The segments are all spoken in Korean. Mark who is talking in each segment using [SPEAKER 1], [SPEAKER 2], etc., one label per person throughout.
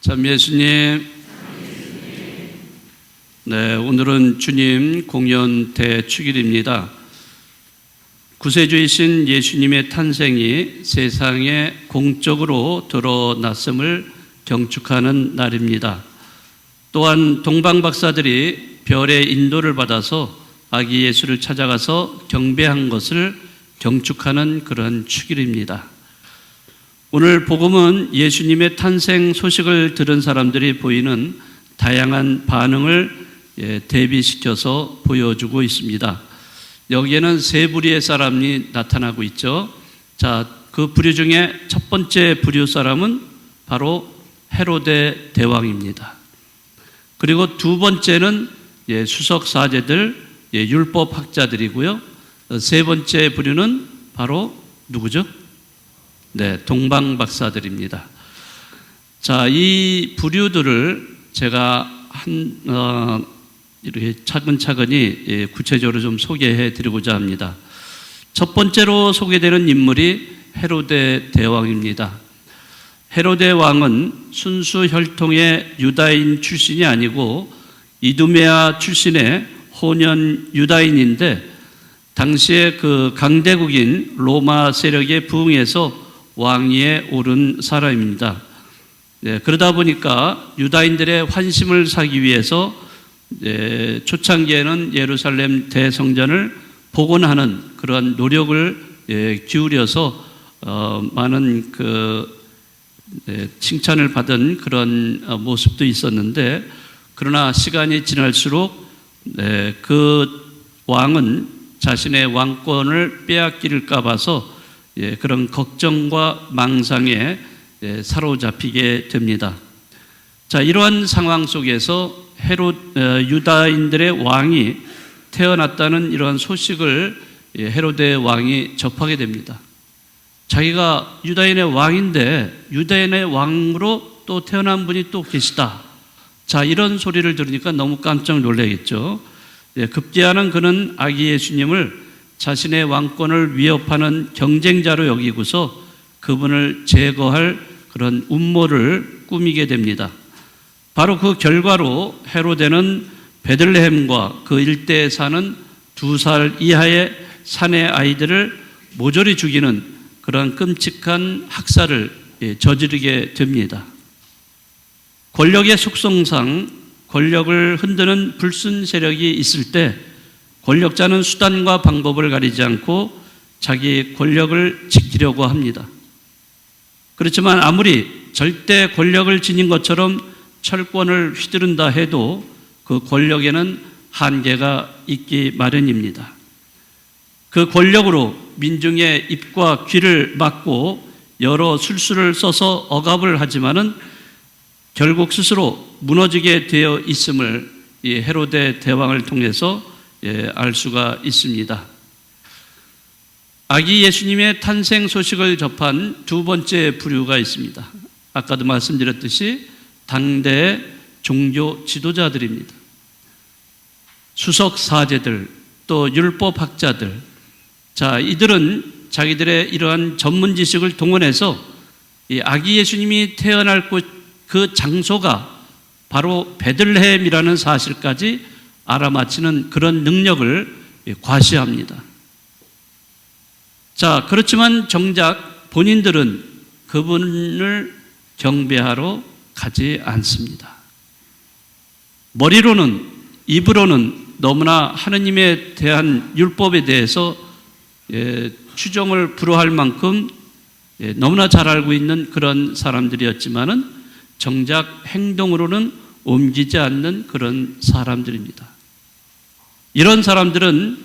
[SPEAKER 1] 참 예수님, 네, 오늘은 주님 공연 대축일입니다. 구세주이신 예수님의 탄생이 세상에 공적으로 드러났음을 경축하는 날입니다. 또한 동방박사들이 별의 인도를 받아서 아기 예수를 찾아가서 경배한 것을 경축하는 그런 축일입니다. 오늘 복음은 예수님의 탄생 소식을 들은 사람들이 보이는 다양한 반응을 대비시켜서 보여주고 있습니다. 여기에는 세 부류의 사람이 나타나고 있죠. 자, 그 부류 중에 첫 번째 부류 사람은 바로 헤로데 대왕입니다. 그리고 두 번째는 수석 사제들, 율법학자들이고요. 세 번째 부류는 바로 누구죠? 네, 동방박사들입니다. 자, 이 부류들을 제가 이렇게 차근차근히 구체적으로 좀 소개해 드리고자 합니다. 첫 번째로 소개되는 인물이 헤로데 대왕입니다. 헤로데 왕은 순수 혈통의 유다인 출신이 아니고 이두메아 출신의 혼연 유다인인데 당시에 그 강대국인 로마 세력에 부응해서 왕위에 오른 사람입니다. 네, 그러다 보니까 유다인들의 환심을 사기 위해서 초창기에는 예루살렘 대성전을 복원하는 그런 노력을 기울여서 많은 칭찬을 받은 그런 모습도 있었는데, 그러나 시간이 지날수록 그 왕은 자신의 왕권을 빼앗길까 봐서 그런 걱정과 망상에 사로잡히게 됩니다. 자, 이러한 상황 속에서 유다인들의 왕이 태어났다는 이러한 소식을 헤로데 왕이 접하게 됩니다. 자기가 유다인의 왕인데 유다인의 왕으로 또 태어난 분이 또 계시다. 자, 이런 소리를 들으니까 너무 깜짝 놀라겠죠. 급기야는 그는 아기 예수님을 자신의 왕권을 위협하는 경쟁자로 여기고서 그분을 제거할 그런 음모를 꾸미게 됩니다. 바로 그 결과로 헤로데는 베들레헴과 그 일대에 사는 2살 이하의 사내 아이들을 모조리 죽이는 그런 끔찍한 학살을 저지르게 됩니다. 권력의 속성상 권력을 흔드는 불순 세력이 있을 때 권력자는 수단과 방법을 가리지 않고 자기 권력을 지키려고 합니다. 그렇지만 아무리 절대 권력을 지닌 것처럼 철권을 휘두른다 해도 그 권력에는 한계가 있기 마련입니다. 그 권력으로 민중의 입과 귀를 막고 여러 술수를 써서 억압을 하지만은 결국 스스로 무너지게 되어 있음을 이 헤로데 대왕을 통해서 알 수가 있습니다. 아기 예수님의 탄생 소식을 접한 두 번째 부류가 있습니다. 아까도 말씀드렸듯이 당대의 종교 지도자들입니다. 수석 사제들, 또 율법학자들. 자, 이들은 자기들의 이러한 전문 지식을 동원해서 이 아기 예수님이 태어날 그 장소가 바로 베들레헴이라는 사실까지 알아맞히는 그런 능력을 과시합니다. 자, 그렇지만 정작 본인들은 그분을 경배하러 가지 않습니다. 머리로는, 입으로는 너무나 하느님에 대한 율법에 대해서 추정을 불허할 만큼 너무나 잘 알고 있는 그런 사람들이었지만은 정작 행동으로는 옮기지 않는 그런 사람들입니다. 이런 사람들은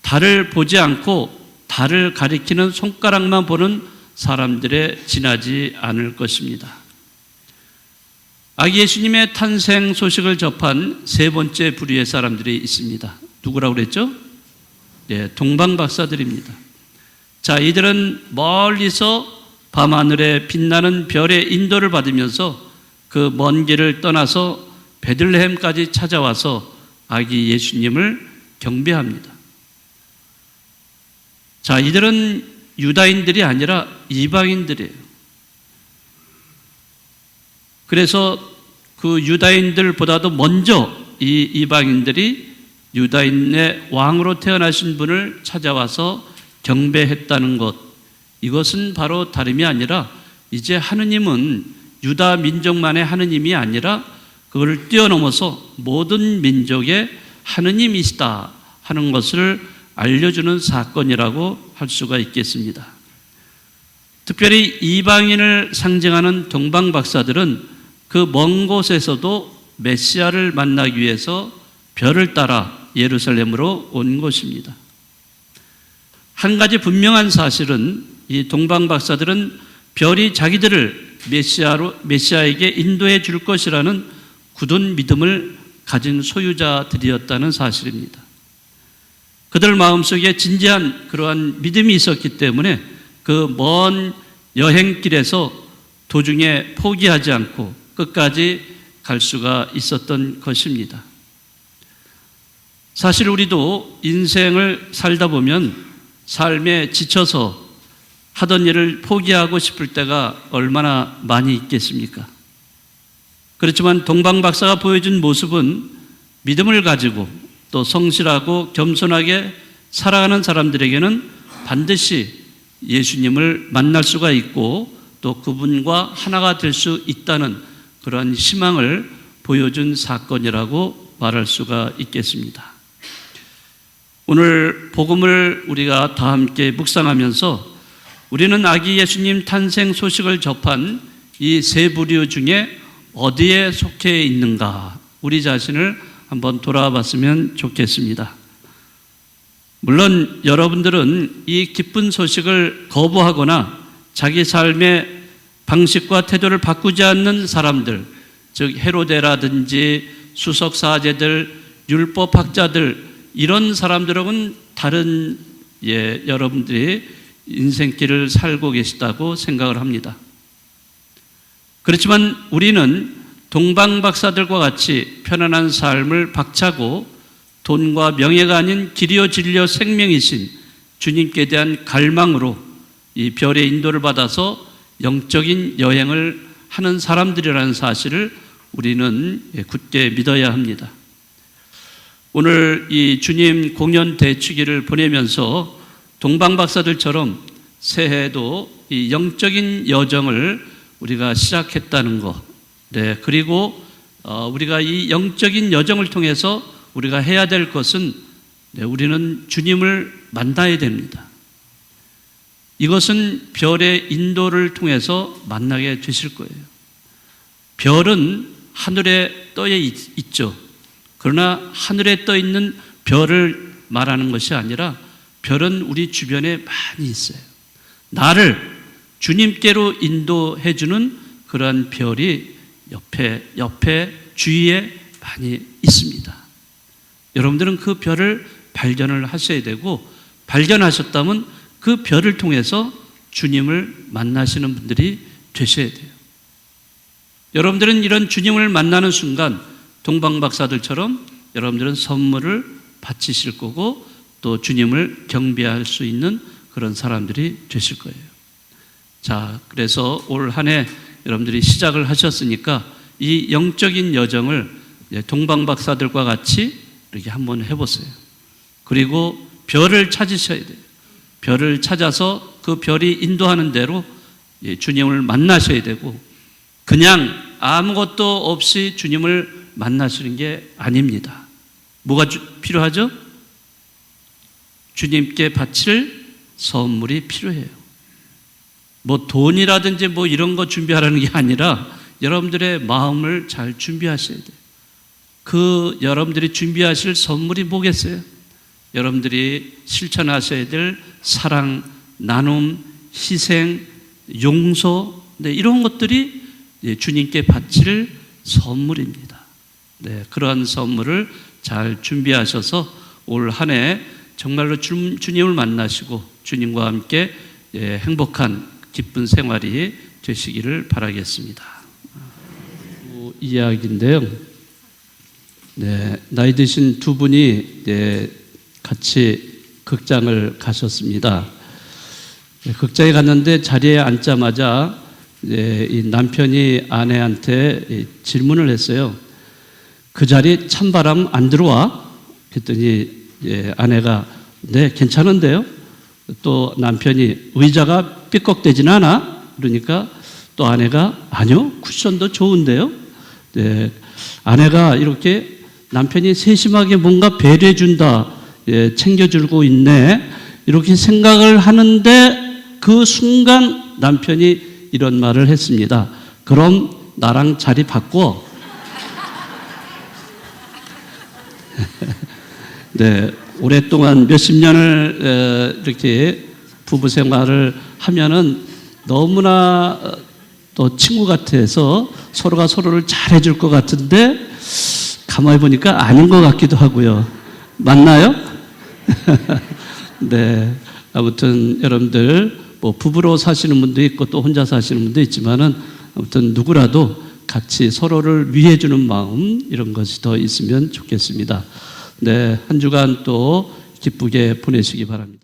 [SPEAKER 1] 달을 보지 않고 달을 가리키는 손가락만 보는 사람들에 지나지 않을 것입니다. 아기 예수님의 탄생 소식을 접한 세 번째 부류의 사람들이 있습니다. 누구라고 그랬죠? 동방박사들입니다. 자, 이들은 멀리서 밤하늘에 빛나는 별의 인도를 받으면서 그 먼 길을 떠나서 베들레헴까지 찾아와서 아기 예수님을 경배합니다. 자, 이들은 유다인들이 아니라 이방인들이에요. 그래서 그 유다인들보다도 먼저 이 이방인들이 유다인의 왕으로 태어나신 분을 찾아와서 경배했다는 것, 이것은 바로 다름이 아니라 이제 하느님은 유다 민족만의 하느님이 아니라 그걸 뛰어넘어서 모든 민족의 하느님이시다 하는 것을 알려주는 사건이라고 할 수가 있겠습니다. 특별히 이방인을 상징하는 동방박사들은 그 먼 곳에서도 메시아를 만나기 위해서 별을 따라 예루살렘으로 온 것입니다. 한 가지 분명한 사실은 이 동방박사들은 별이 자기들을 메시아에게 인도해 줄 것이라는 굳은 믿음을 가진 소유자들이었다는 사실입니다. 그들 마음속에 진지한 그러한 믿음이 있었기 때문에 그 먼 여행길에서 도중에 포기하지 않고 끝까지 갈 수가 있었던 것입니다. 사실 우리도 인생을 살다 보면 삶에 지쳐서 하던 일을 포기하고 싶을 때가 얼마나 많이 있겠습니까? 그렇지만 동방박사가 보여준 모습은 믿음을 가지고 또 성실하고 겸손하게 살아가는 사람들에게는 반드시 예수님을 만날 수가 있고 또 그분과 하나가 될 수 있다는 그러한 희망을 보여준 사건이라고 말할 수가 있겠습니다. 오늘 복음을 우리가 다 함께 묵상하면서 우리는 아기 예수님 탄생 소식을 접한 이 세 부류 중에 어디에 속해 있는가, 우리 자신을 한번 돌아봤으면 좋겠습니다. 물론 여러분들은 이 기쁜 소식을 거부하거나 자기 삶의 방식과 태도를 바꾸지 않는 사람들, 즉 헤로데라든지 수석사제들, 율법학자들, 이런 사람들하고는 다른 여러분들이 인생길을 살고 계시다고 생각을 합니다. 그렇지만 우리는 동방박사들과 같이 편안한 삶을 박차고 돈과 명예가 아닌 길이요 진리요 생명이신 주님께 대한 갈망으로 이 별의 인도를 받아서 영적인 여행을 하는 사람들이라는 사실을 우리는 굳게 믿어야 합니다. 오늘 이 주님 공연 대축일을 보내면서 동방박사들처럼 새해에도 이 영적인 여정을 우리가 시작했다는 것, 그리고 우리가 이 영적인 여정을 통해서 우리가 해야 될 것은 우리는 주님을 만나야 됩니다. 이것은 별의 인도를 통해서 만나게 되실 거예요. 별은 하늘에 떠 있죠. 그러나 하늘에 떠 있는 별을 말하는 것이 아니라 별은 우리 주변에 많이 있어요. 나를 주님께로 인도해 주는 그러한 별이 옆에 주위에 많이 있습니다. 여러분들은 그 별을 발견을 하셔야 되고, 발견하셨다면 그 별을 통해서 주님을 만나시는 분들이 되셔야 돼요. 여러분들은 이런 주님을 만나는 순간 동방박사들처럼 여러분들은 선물을 바치실 거고 또 주님을 경배할 수 있는 그런 사람들이 되실 거예요. 자, 그래서 올 한 해 여러분들이 시작을 하셨으니까 이 영적인 여정을 동방박사들과 같이 이렇게 한번 해보세요. 그리고 별을 찾으셔야 돼요. 별을 찾아서 그 별이 인도하는 대로 주님을 만나셔야 되고, 그냥 아무것도 없이 주님을 만나시는 게 아닙니다. 뭐가 필요하죠? 주님께 바칠 선물이 필요해요. 뭐 돈이라든지 뭐 이런 거 준비하라는 게 아니라 여러분들의 마음을 잘 준비하셔야 돼요. 그 여러분들이 준비하실 선물이 뭐겠어요? 여러분들이 실천하셔야 될 사랑, 나눔, 희생, 용서, 이런 것들이 주님께 바칠 선물입니다. 그러한 선물을 잘 준비하셔서 올 한 해 정말로 주님을 만나시고 주님과 함께 행복한 기쁜 생활이 되시기를 바라겠습니다. 이야기인데요. 나이 드신 두 분이 같이 극장을 가셨습니다. 극장에 갔는데 자리에 앉자마자 이제 이 남편이 아내한테 질문을 했어요. 그 자리 찬바람 안 들어와? 그랬더니 아내가 네, 괜찮은데요? 또 남편이 의자가 삐걱대진 않아? 그러니까 또 아내가 아니요, 쿠션도 좋은데요? 네, 아내가 이렇게 남편이 세심하게 뭔가 배려해준다, 챙겨주고 있네, 이렇게 생각을 하는데 그 순간 남편이 이런 말을 했습니다. 그럼 나랑 자리 바꿔. 네, 오랫동안 몇십 년을 이렇게 부부 생활을 하면은 너무나 또 친구 같아서 서로가 서로를 잘해줄 것 같은데 가만히 보니까 아닌 것 같기도 하고요. 맞나요? 네, 아무튼 여러분들 뭐 부부로 사시는 분도 있고 또 혼자 사시는 분도 있지만은 아무튼 누구라도 같이 서로를 위해주는 마음, 이런 것이 더 있으면 좋겠습니다. 네, 한 주간 또 기쁘게 보내시기 바랍니다.